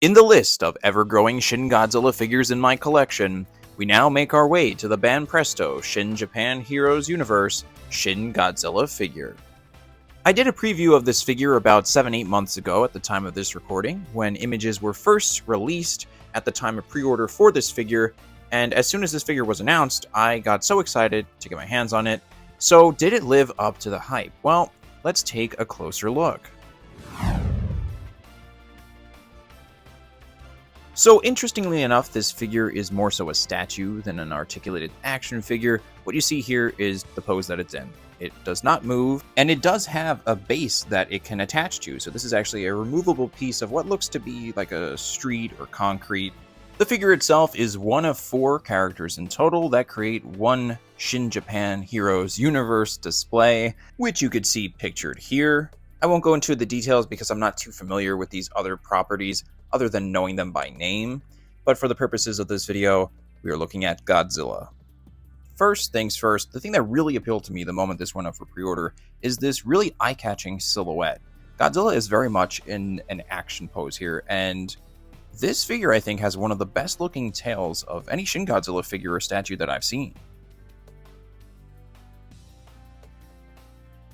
In the list of ever-growing Shin Godzilla figures in my collection, we now make our way to the Banpresto Shin Japan Heroes Universe Shin Godzilla figure. I did a preview of this figure about 7-8 months ago at the time of this recording, when images were first released at the time of pre-order for this figure, and as soon as this figure was announced, I got so excited to get my hands on it. So did it live up to the hype? Well, let's take a closer look. So interestingly enough, this figure is more so a statue than an articulated action figure. What you see here is the pose that it's in. It does not move, and it does have a base that it can attach to. So this is actually a removable piece of what looks to be like a street or concrete. The figure itself is one of 4 characters in total that create one Shin Japan Heroes Universe display, which you could see pictured here. I won't go into the details because I'm not too familiar with these other properties other than knowing them by name, but for the purposes of this video, we are looking at Godzilla. First things first, the thing that really appealed to me the moment this went up for pre-order is this really eye-catching silhouette. Godzilla is very much in an action pose here, and this figure I think has one of the best looking tails of any Shin Godzilla figure or statue that I've seen.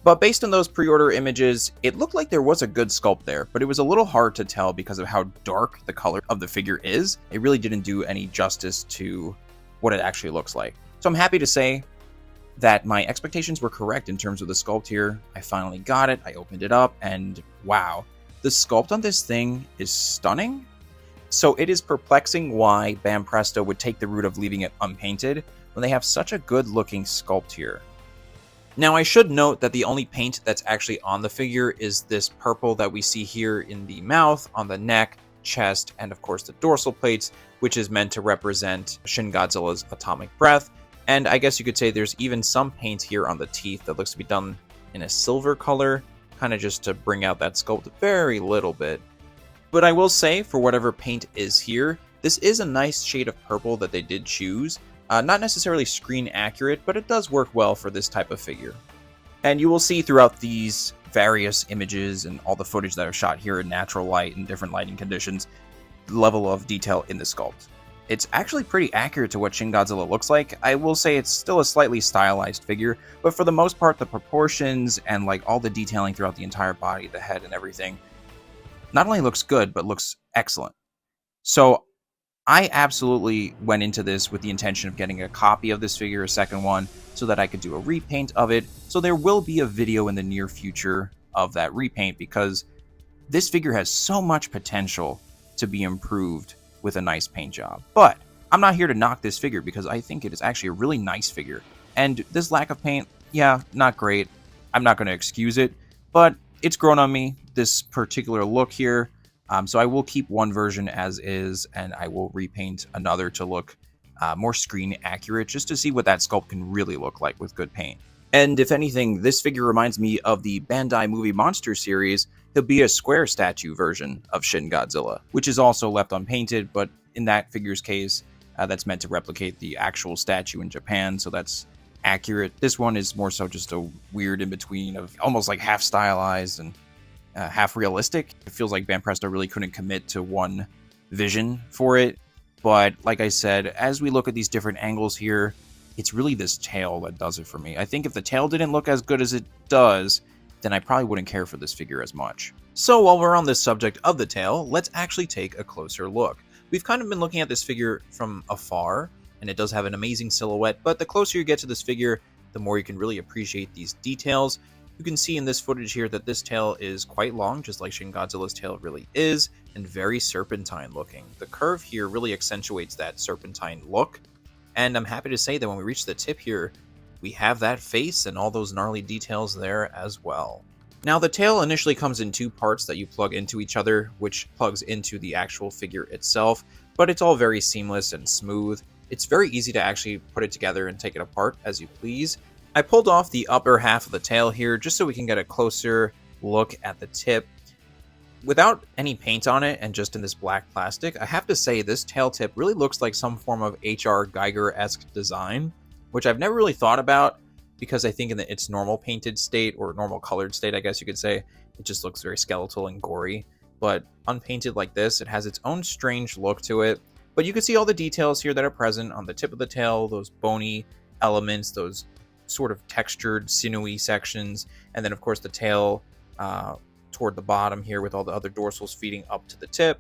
But based on those pre-order images, it looked like there was a good sculpt there, but it was a little hard to tell because of how dark the color of the figure is. It really didn't do any justice to what it actually looks like. So I'm happy to say that my expectations were correct in terms of the sculpt here. I finally got it, I opened it up, and wow, the sculpt on this thing is stunning. So it is perplexing why Banpresto would take the route of leaving it unpainted when they have such a good looking sculpt here. Now, I should note that the only paint that's actually on the figure is this purple that we see here in the mouth, on the neck, chest, and of course the dorsal plates, which is meant to represent Shin Godzilla's atomic breath. And I guess you could say there's even some paint here on the teeth that looks to be done in a silver color, kind of just to bring out that sculpt very little bit. But I will say, for whatever paint is here, this is a nice shade of purple that they did choose. Not necessarily screen accurate, but it does work well for this type of figure. And you will see throughout these various images and all the footage that are shot here in natural light and different lighting conditions, the level of detail in the sculpt. It's actually pretty accurate to what Shin Godzilla looks like. I will say it's still a slightly stylized figure, but for the most part, the proportions and like all the detailing throughout the entire body, the head and everything, not only looks good, but looks excellent. So I absolutely went into this with the intention of getting a copy of this figure, a second one, so that I could do a repaint of it. So there will be a video in the near future of that repaint because this figure has so much potential to be improved with a nice paint job. But I'm not here to knock this figure because I think it is actually a really nice figure. And this lack of paint, yeah, not great. I'm not going to excuse it, but it's grown on me, this particular look here. So I will keep one version as is, and I will repaint another to look more screen accurate, just to see what that sculpt can really look like with good paint. And if anything, this figure reminds me of the Bandai Movie Monster series. He'll be a square statue version of Shin Godzilla, which is also left unpainted, but in that figure's case, that's meant to replicate the actual statue in Japan, so that's accurate. This one is more so just a weird in-between of almost like half stylized and half realistic. It feels like Banpresto really couldn't commit to one vision for it. But like I said, as we look at these different angles here, it's really this tail that does it for me. I think if the tail didn't look as good as it does, then I probably wouldn't care for this figure as much. So while we're on this subject of the tail, let's actually take a closer look. We've kind of been looking at this figure from afar, and it does have an amazing silhouette, but the closer you get to this figure, the more you can really appreciate these details. You can see in this footage here that this tail is quite long, just like Shin Godzilla's tail really is, and very serpentine looking. The curve here really accentuates that serpentine look, and I'm happy to say that when we reach the tip here, we have that face and all those gnarly details there as well. Now the tail initially comes in 2 parts that you plug into each other, which plugs into the actual figure itself, but it's all very seamless and smooth. It's very easy to actually put it together and take it apart as you please. I pulled off the upper half of the tail here just so we can get a closer look at the tip. Without any paint on it and just in this black plastic, I have to say this tail tip really looks like some form of H.R. Geiger-esque design, which I've never really thought about because I think in its normal painted state, or normal colored state, I guess you could say, it just looks very skeletal and gory. but unpainted like this, it has its own strange look to it. But you can see all the details here that are present on the tip of the tail, those bony elements, those sort of textured, sinewy sections, and then of course the tail toward the bottom here with all the other dorsals feeding up to the tip.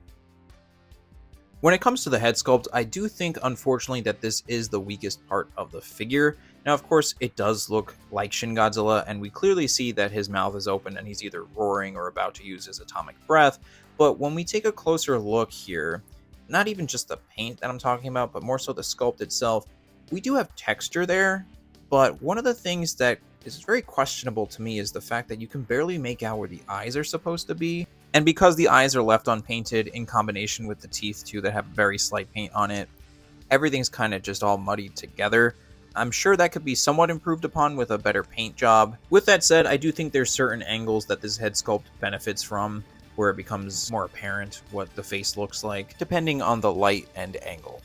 When it comes to the head sculpt, I do think, unfortunately, that this is the weakest part of the figure. Now, of course, it does look like Shin Godzilla, and we clearly see that his mouth is open and he's either roaring or about to use his atomic breath. But when we take a closer look here, not even just the paint that I'm talking about, but more so the sculpt itself, we do have texture there. But one of the things that is very questionable to me is the fact that you can barely make out where the eyes are supposed to be. And because the eyes are left unpainted in combination with the teeth too that have very slight paint on it, everything's kind of just all muddied together. I'm sure that could be somewhat improved upon with a better paint job. With that said, I do think there's certain angles that this head sculpt benefits from, where it becomes more apparent what the face looks like, depending on the light and angle.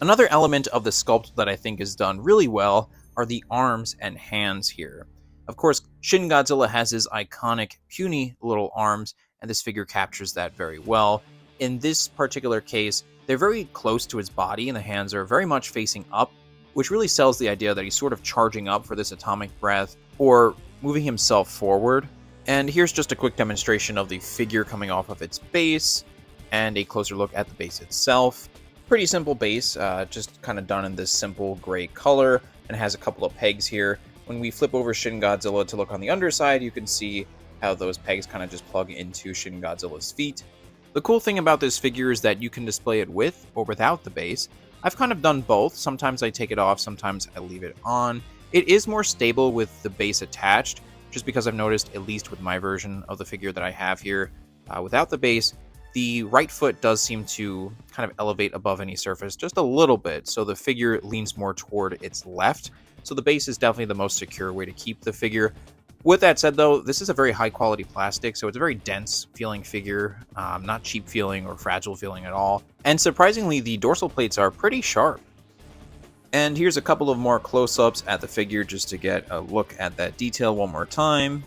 Another element of the sculpt that I think is done really well are the arms and hands here. Of course, Shin Godzilla has his iconic puny little arms, and this figure captures that very well. In this particular case, they're very close to his body, and the hands are very much facing up, which really sells the idea that he's sort of charging up for this atomic breath, or moving himself forward. And here's just a quick demonstration of the figure coming off of its base, and a closer look at the base itself. Pretty simple base, just kind of done in this simple gray color, and has a couple of pegs here. When we flip over Shin Godzilla to look on the underside, you can see how those pegs kind of just plug into Shin Godzilla's feet. The cool thing about this figure is that you can display it with or without the base. I've kind of done both. Sometimes I take it off, sometimes I leave it on. It is more stable with the base attached, just because I've noticed, at least with my version of the figure that I have here, without the base, the right foot does seem to kind of elevate above any surface just a little bit, so the figure leans more toward its left. So the base is definitely the most secure way to keep the figure. With that said, though, this is a very high quality plastic, so it's a very dense feeling figure, not cheap feeling or fragile feeling at all. And surprisingly, the dorsal plates are pretty sharp. And here's a couple of more close-ups at the figure just to get a look at that detail one more time.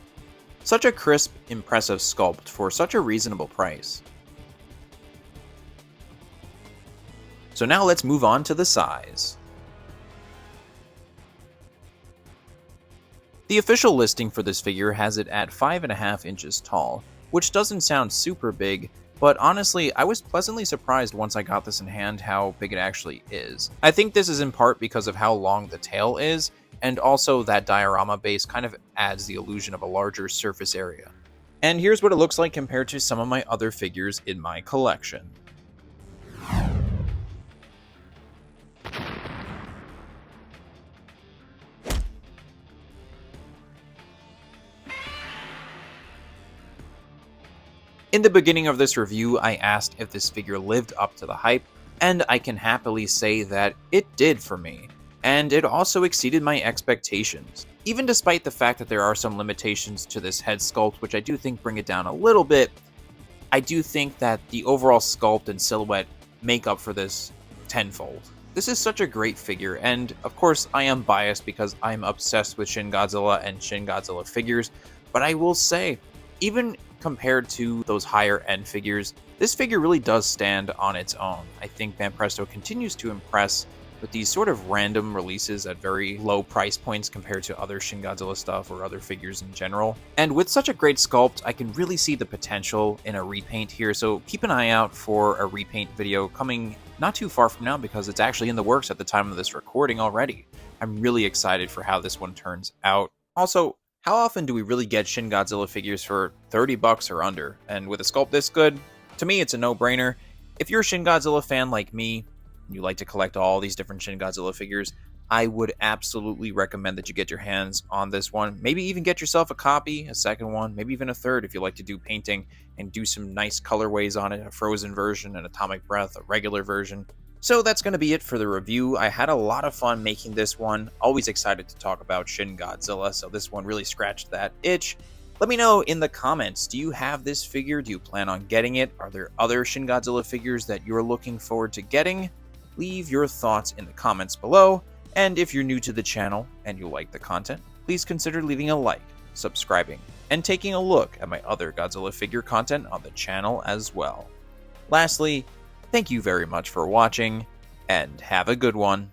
Such a crisp, impressive sculpt for such a reasonable price. So now let's move on to the size. The official listing for this figure has it at 5.5 inches tall, which doesn't sound super big, but honestly, I was pleasantly surprised once I got this in hand how big it actually is. I think this is in part because of how long the tail is, and also that diorama base kind of adds the illusion of a larger surface area. And here's what it looks like compared to some of my other figures in my collection. In the beginning of this review, I asked if this figure lived up to the hype, and I can happily say that it did for me, and it also exceeded my expectations. Even despite the fact that there are some limitations to this head sculpt, which I do think bring it down a little bit, I do think that the overall sculpt and silhouette make up for this tenfold. This is such a great figure, and of course I am biased because I'm obsessed with Shin Godzilla and Shin Godzilla figures, but I will say, even compared to those higher end figures, this figure really does stand on its own. I think Banpresto continues to impress with these sort of random releases at very low price points compared to other Shin Godzilla stuff or other figures in general. And with such a great sculpt, I can really see the potential in a repaint here, so keep an eye out for a repaint video coming not too far from now because it's actually in the works at the time of this recording already. I'm really excited for how this one turns out. Also, how often do we really get Shin Godzilla figures for 30 bucks or under? And with a sculpt this good, to me it's a no-brainer. If you're a Shin Godzilla fan like me, and you like to collect all these different Shin Godzilla figures, I would absolutely recommend that you get your hands on this one. Maybe even get yourself a copy, a second one, maybe even a third if you like to do painting and do some nice colorways on it, a frozen version, an atomic breath, a regular version. So that's going to be it for the review. I had a lot of fun making this one. Always excited to talk about Shin Godzilla, so this one really scratched that itch. Let me know in the comments, do you have this figure? Do you plan on getting it? Are there other Shin Godzilla figures that you're looking forward to getting? Leave your thoughts in the comments below. And if you're new to the channel and you like the content, please consider leaving a like, subscribing, and taking a look at my other Godzilla figure content on the channel as well. Lastly, thank you very much for watching, and have a good one.